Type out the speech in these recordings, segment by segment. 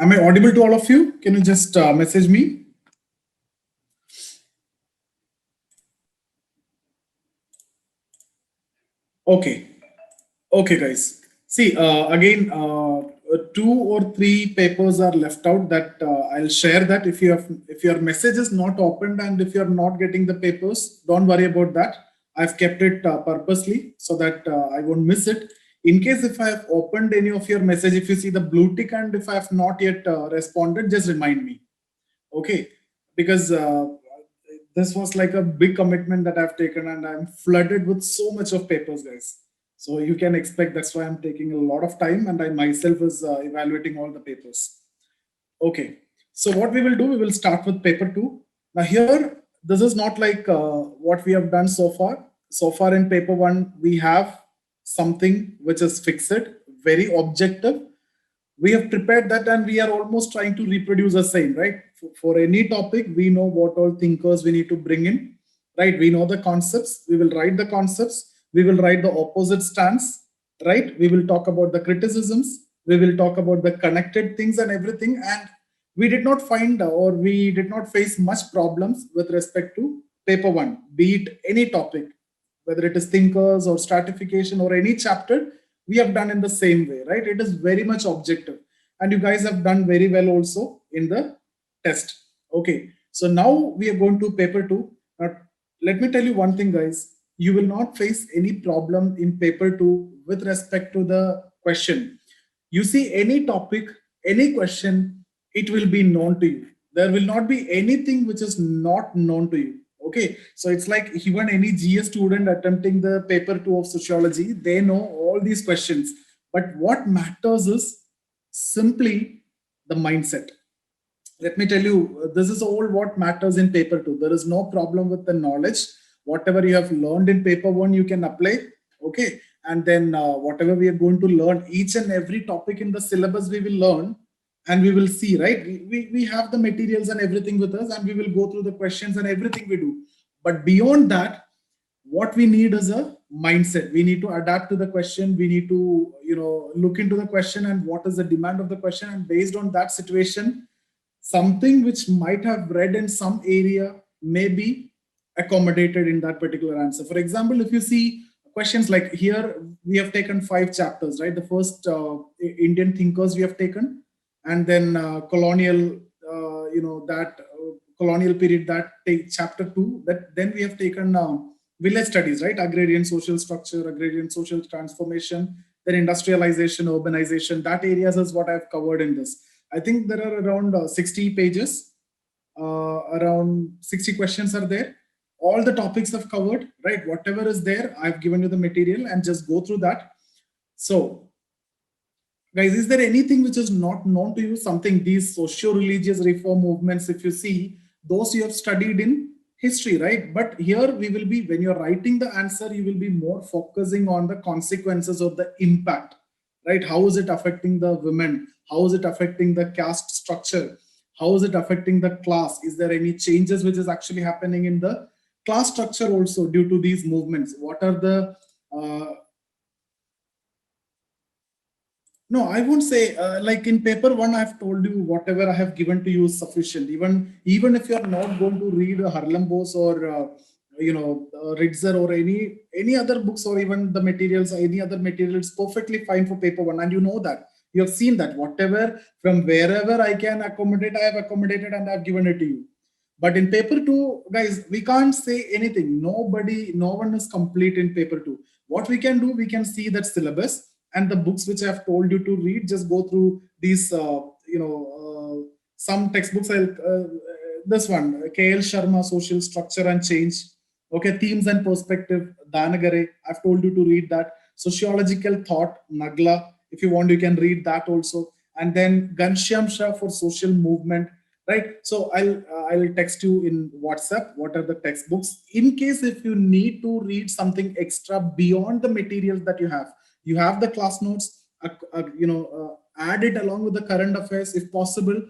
Am I audible to all of you? Can you just message me? Okay. Okay, guys. See, again, two or three papers are left out that I'll share that if your message is not opened and if you're not getting the papers, don't worry about that. I've kept it purposely so that I won't miss it. In case if I have opened any of your message, if you see the blue tick and if I have not yet responded, just remind me. Okay, because this was like a big commitment that I've taken and I'm flooded with so much of papers, guys. So you can expect that's why I'm taking a lot of time and I myself is evaluating all the papers. Okay, so what we will do, we will start with paper two. Now here, this is not like what we have done so far. So far in paper one, we have something which is fixed, very objective. We have prepared that and we are almost trying to reproduce the same, right? For any topic, we know what all thinkers we need to bring in, right? We know the concepts, we will write the concepts, we will write the opposite stance, right? We will talk about the criticisms, we will talk about the connected things and everything. And we did not find or we did not face much problems with respect to paper one, be it any topic, whether it is thinkers or stratification or any chapter, we have done in the same way, right? It is very much objective. And you guys have done very well also in the test. Okay. So now we are going to paper two. Now, let me tell you one thing, guys. You will not face any problem in paper two with respect to the question. You see any topic, any question, it will be known to you. There will not be anything which is not known to you. Okay, so it's like even any GS student attempting the paper two of sociology, they know all these questions. But what matters is simply the mindset. Let me tell you, this is all what matters in paper two. There is no problem with the knowledge. Whatever you have learned in paper one, you can apply. Okay, and then whatever we are going to learn, each and every topic in the syllabus we will learn and we will see, right? We have the materials and everything with us and we will go through the questions and everything we do. But beyond that, what we need is a mindset. We need to adapt to the question. We need to, look into the question and what is the demand of the question. And based on that situation, something which might have read in some area may be accommodated in that particular answer. For example, if you see questions like here, we have taken 5 chapters, right? The first Indian thinkers we have taken, and then colonial, that colonial period, that take chapter 2. That then we have taken village studies, right? Agrarian social structure, agrarian social transformation, then industrialization, urbanization. That areas is what I've covered in this. I think there are around 60 pages, around 60 questions are there. All the topics I've covered, right? Whatever is there, I've given you the material and just go through that. So, guys, is there anything which is not known to you? Something, these socio-religious reform movements, if you see, those you have studied in history, right? But here we will be, when you're writing the answer, you will be more focusing on the consequences of the impact, right? How is it affecting the women? How is it affecting the caste structure? How is it affecting the class? Is there any changes which is actually happening in the class structure also due to these movements? What are the no, I won't say like in paper one, I've told you whatever I have given to you is sufficient. Even if you are not going to read Harlem Bose or Ritzer or any other books or even the materials, any other materials, perfectly fine for paper one, and you know that you have seen that whatever from wherever I can accommodate, I have accommodated and I've given it to you. But in paper two, guys, we can't say anything. No one is complete in paper two. What we can do, we can see that syllabus and the books which I have told you to read. Just go through these, some textbooks. This one, K.L. Sharma, Social Structure and Change. Okay, Themes and Perspective, Danagare. I've told you to read that. Sociological Thought, Nagla. If you want, you can read that also. And then Ghanshyam Shah for Social Movement, right? So I'll text you in WhatsApp what are the textbooks in case if you need to read something extra beyond the materials that you have the class notes, add it along with the current affairs if possible,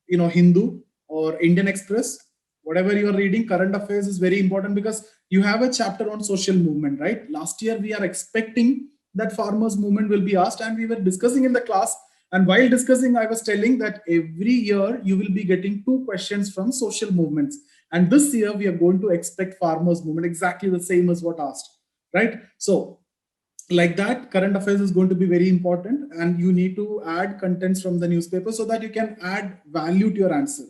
Hindu or Indian Express, whatever you are reading. Current affairs is very important because you have a chapter on social movement, right? Last year we are expecting that farmers movement will be asked and we were discussing in the class And while discussing, I was telling that every year you will be getting 2 questions from social movements. And this year we are going to expect farmers movement, exactly the same as what asked, right? So like that, current affairs is going to be very important, and you need to add contents from the newspaper so that you can add value to your answer,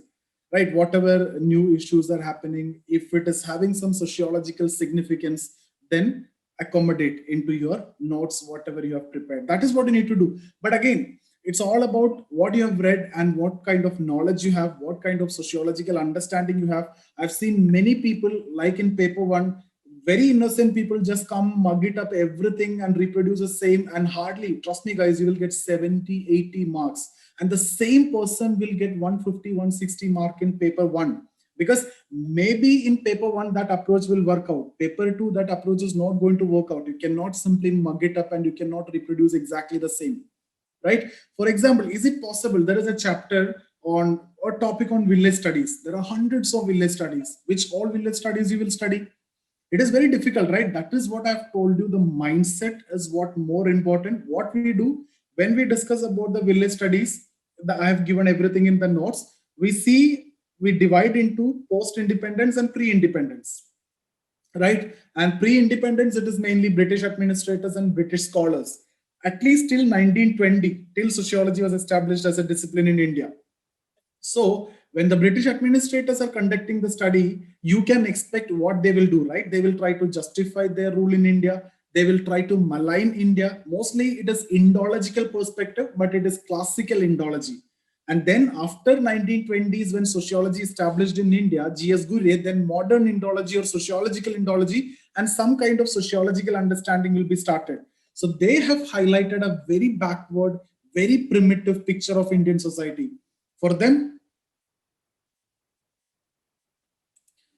right? Whatever new issues are happening, if it is having some sociological significance, then accommodate into your notes whatever you have prepared. That is what you need to do. But again, it's all about what you have read and what kind of knowledge you have, what kind of sociological understanding you have. I've seen many people, like in paper one, very innocent people just come, mug it up everything and reproduce the same, and hardly, trust me guys, you will get 70, 80 marks. And the same person will get 150, 160 mark in paper one. Because maybe in paper one, that approach will work out. Paper two, that approach is not going to work out. You cannot simply mug it up and you cannot reproduce exactly the same, right? For example, is it possible, there is a chapter on or topic on village studies. There are hundreds of village studies. Which all village studies you will study? It is very difficult, right? That is what I've told you. The mindset is what more important. What we do when we discuss about the village studies, I have given everything in the notes. We see, we divide into post-independence and pre-independence, right? And pre-independence, it is mainly British administrators and British scholars, at least till 1920, till sociology was established as a discipline in India. So when the British administrators are conducting the study, you can expect what they will do, right? They will try to justify their rule in India. They will try to malign India. Mostly it is Indological perspective, but it is classical Indology. And then after 1920s, when sociology established in India, G.S. Ghurye, then modern Indology or sociological Indology, and some kind of sociological understanding will be started. So they have highlighted a very backward, very primitive picture of Indian society. For them,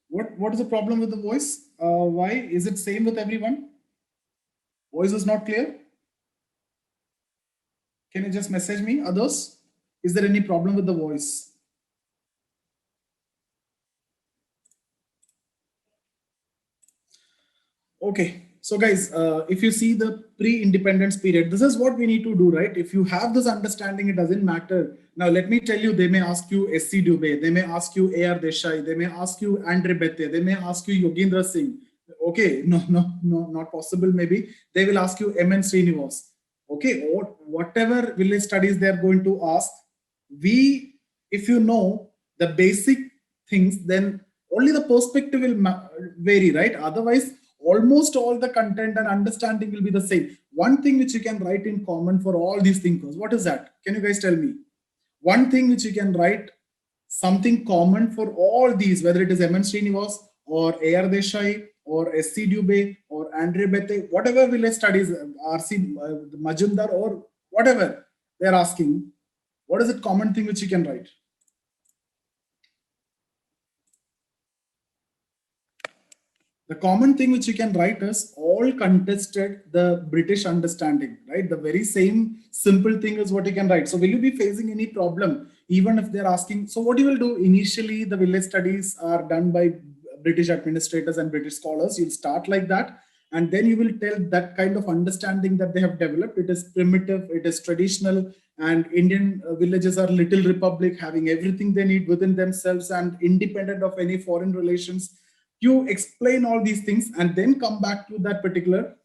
what is the problem with the voice? Why is it same with everyone? Voice is not clear. Can you just message me, others? Is there any problem with the voice? Okay. So guys, if you see the pre-independence period, this is what we need to do, right? If you have this understanding, it doesn't matter. Now, let me tell you, they may ask you S.C. Dubey, they may ask you A.R. Desai, they may ask you Andre Bette, they may ask you Yogendra Singh. Okay, no, not possible. Maybe they will ask you M.N. Srinivas. Okay, or whatever village studies they are going to ask, if you know the basic things, then only the perspective will vary, right? Otherwise, almost all the content and understanding will be the same. One thing which you can write in common for all these thinkers, what is that? Can you guys tell me? One thing which you can write something common for all these, whether it is M.N. Srinivas or A.R. Desai or S.C. Dubey or Andre Bette, whatever village studies, R.C. Majumdar or whatever they're asking, what is it common thing which you can write? The common thing which you can write is all contested the British understanding, right? The very same simple thing is what you can write. So will you be facing any problem, even if they're asking? So what you will do, initially the village studies are done by British administrators and British scholars. You'll start like that. And then you will tell that kind of understanding that they have developed. It is primitive, it is traditional, and Indian villages are little republic, having everything they need within themselves and independent of any foreign relations. You explain all these things and then come back to that particular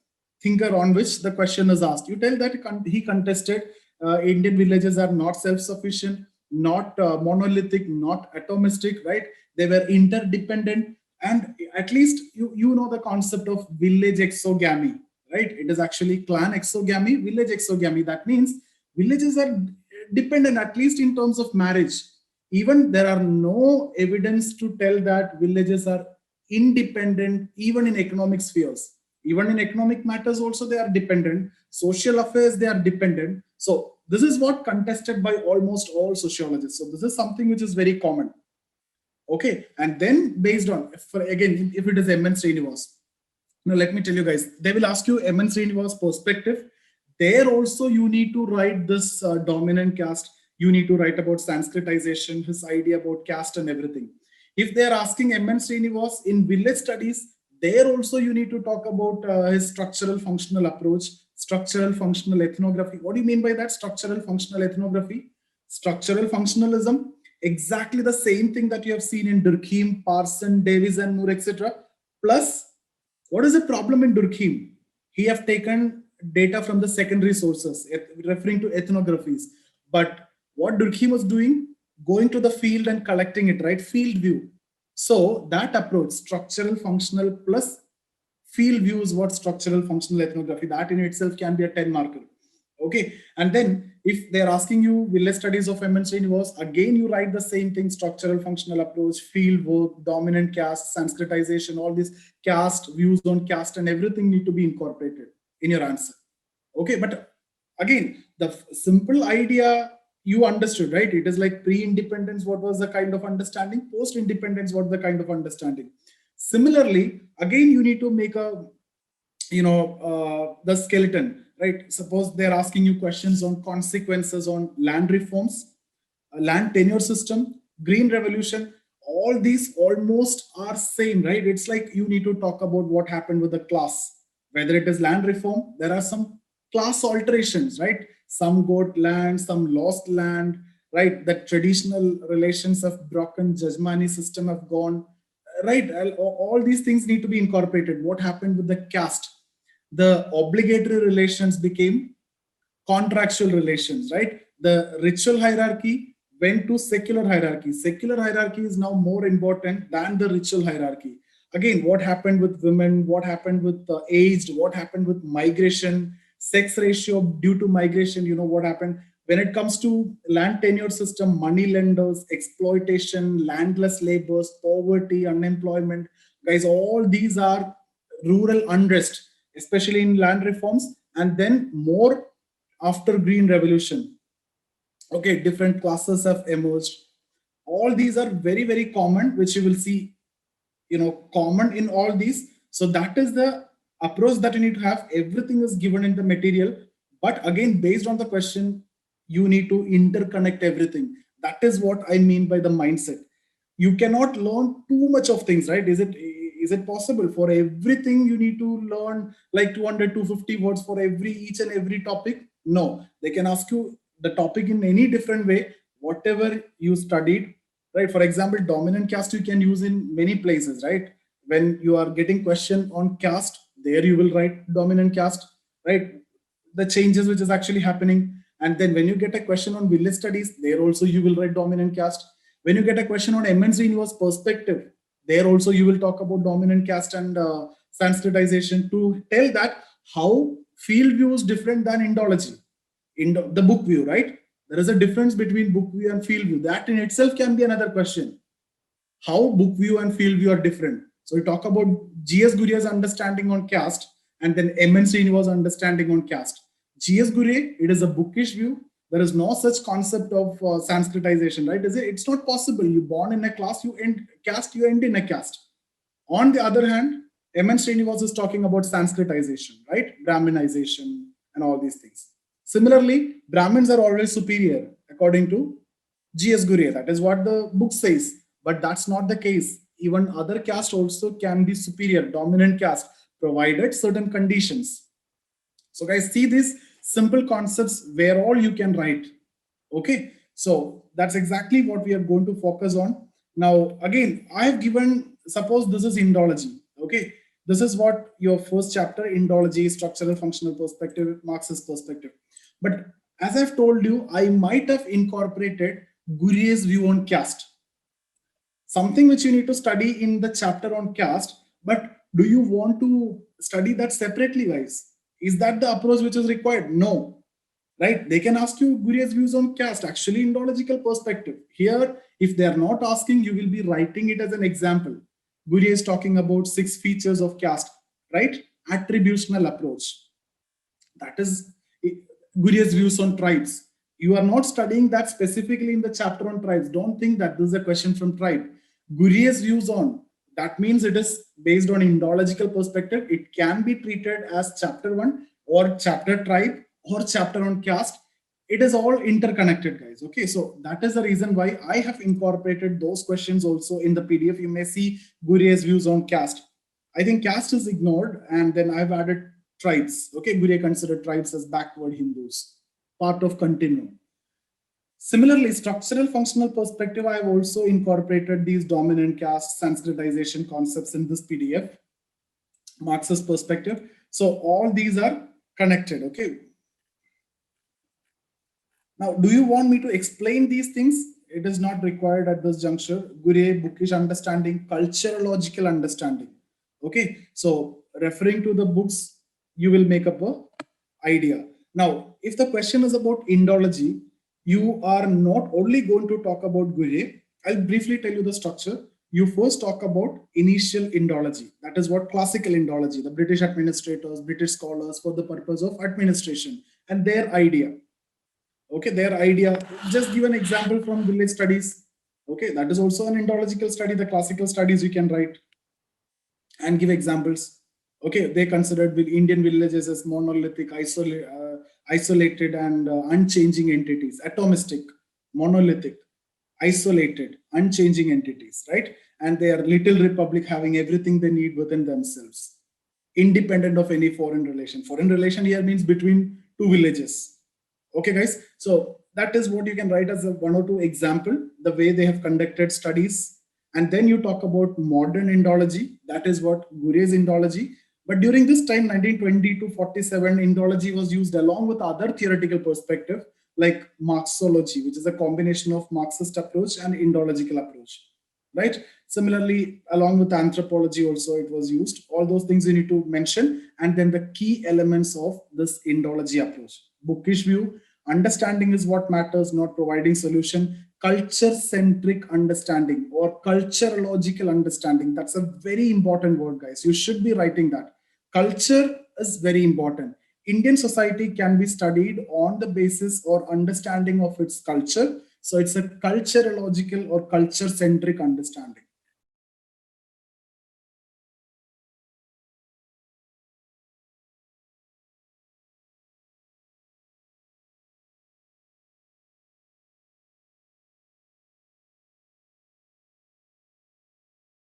thinker on which the question is asked. You tell that he contested Indian villages are not self-sufficient, not monolithic, not atomistic, right? They were interdependent. And at least you know the concept of village exogamy, right? It is actually clan exogamy, village exogamy. That means villages are dependent, at least in terms of marriage. Even there are no evidence to tell that villages are independent, even in economic spheres. Even in economic matters also they are dependent. Social affairs, they are dependent. So this is what contested by almost all sociologists. So this is something which is very common. Okay, and then based on, again, if it is M.N. Srinivas, now let me tell you guys, they will ask you M.N. Srinivas perspective. There also you need to write this dominant caste. You need to write about Sanskritization, his idea about caste and everything. If they are asking M.N. Srinivas in village studies, there also you need to talk about his structural functional approach, structural functional ethnography. What do you mean by that? Structural functional ethnography? Structural functionalism, exactly the same thing that you have seen in Durkheim, Parson, Davies and Moore, etc. Plus, what is the problem in Durkheim? He have taken data from the secondary sources, referring to ethnographies. But what Durkheim was doing, going to the field and collecting it, right? Field view. So that approach, structural functional plus field view, is what structural functional ethnography. That in itself can be a 10 marker. Okay. And then if they're asking you village studies of M.N. Srinivas, again, you write the same thing: structural functional approach, field work, dominant caste, Sanskritization, all these caste, views on caste and everything need to be incorporated in your answer. Okay. But again, the simple idea you understood, right? It is like pre-independence, what was the kind of understanding? Post-independence, what the kind of understanding? Similarly, again, you need to make a, the skeleton, right? Suppose they're asking you questions on consequences on land reforms, land tenure system, green revolution. All these almost are same, right? It's like you need to talk about what happened with the class. Whether it is land reform, there are some class alterations, right? Some got land, some lost land, right? The traditional relations have broken, Jajmani system have gone, right? All these things need to be incorporated. What happened with the caste? The obligatory relations became contractual relations, right? The ritual hierarchy went to secular hierarchy. Secular hierarchy is now more important than the ritual hierarchy. Again, what happened with women? What happened with the aged? What happened with migration? Sex ratio due to migration, what happened? When it comes to land tenure system, money lenders, exploitation, landless laborers, poverty, unemployment, guys, all these are rural unrest, especially in land reforms, and then more after green revolution. Okay, different classes have emerged. All these are very, very common, which you will see, common in all these. So that is the approach that you need to have. Everything is given in the material, but again, based on the question, you need to interconnect everything. That is what I mean by the mindset. You cannot learn too much of things, right? Is it possible for everything you need to learn like 200 250 words for each and every topic? No, they can ask you the topic in any different way, whatever you studied, right? For example, dominant caste you can use in many places, right? When you are getting question on caste, there you will write dominant caste, right? The changes which is actually happening. And then when you get a question on village studies, there also you will write dominant caste. When you get a question on M.N. Srinivas perspective, there also you will talk about dominant caste and Sanskritization, to tell that how field view is different than Indology. In the book view, right? There is a difference between book view and field view. That in itself can be another question. How book view and field view are different. So we talk about G.S. Gurye's understanding on caste and then M.N. Srinivas' understanding on caste. G.S. Gurye, it is a bookish view. There is no such concept of Sanskritization, right? It's not possible. You born in a class, you end caste, you end in a caste. On the other hand, M.N. Srinivas is talking about Sanskritization, right? Brahminization and all these things. Similarly, Brahmins are always superior, according to G.S. Gurye. That is what the book says. But that's not the case. Even other caste also can be superior, dominant caste, provided certain conditions. So guys, see these simple concepts where all you can write. Okay, so that's exactly what we are going to focus on. Now, again, I have given, suppose this is Indology. Okay, this is what your first chapter, Indology, structural functional perspective, Marxist perspective. But as I've told you, I might have incorporated Gurye's view on caste. Something which you need to study in the chapter on caste, but do you want to study that separately, guys? Is that the approach which is required? No, right? They can ask you Gurye's views on caste, actually Indological perspective. Here, if they are not asking, you will be writing it as an example. Gurye is talking about 6 features of caste, right? Attributional approach. That is Gurye's views on tribes. You are not studying that specifically in the chapter on tribes. Don't think that this is a question from tribe. Gurye's views on, that means it is based on Indological perspective. It can be treated as chapter 1 or chapter tribe or chapter on caste. It is all interconnected, guys. Okay, so that is the reason why I have incorporated those questions also in the PDF. You may see Gurye's views on caste. I think caste is ignored, and then I've added tribes. Okay, Gurye considered tribes as backward Hindus, part of continuum. Similarly, structural functional perspective, I have also incorporated these dominant caste Sanskritization concepts in this PDF, Marxist perspective. So all these are connected, okay? Now, do you want me to explain these things? It is not required at this juncture. Gurye, bookish understanding, culturological understanding. Okay, so referring to the books, you will make up a idea. Now, if the question is about Indology, you are not only going to talk about Gurye. I'll briefly tell you the structure. You first talk about initial Indology. That is what classical Indology, the British administrators, British scholars for the purpose of administration and their idea. Okay, their idea. Just give an example from village studies. Okay, that is also an Indological study. The classical studies you can write and give examples. Okay, they considered Indian villages as monolithic, isolated and unchanging entities, atomistic, monolithic, isolated, unchanging entities, right? And they are little republic having everything they need within themselves, independent of any foreign relation. Foreign relation here means between two villages. Okay, guys. So that is what you can write as a one or two example, the way they have conducted studies. And then you talk about modern Indology. That is what Gurye's Indology. But during this time, 1920 to 47, Indology was used along with other theoretical perspective like Marxology, which is a combination of Marxist approach and Indological approach, right? Similarly, along with anthropology also it was used. All those things you need to mention. And then the key elements of this Indology approach. Bookish view, understanding is what matters, not providing solution. Culture-centric understanding or culturological understanding. That's a very important word, guys. You should be writing that. Culture is very important. Indian society can be studied on the basis or understanding of its culture. So it's a culturological or culture-centric understanding.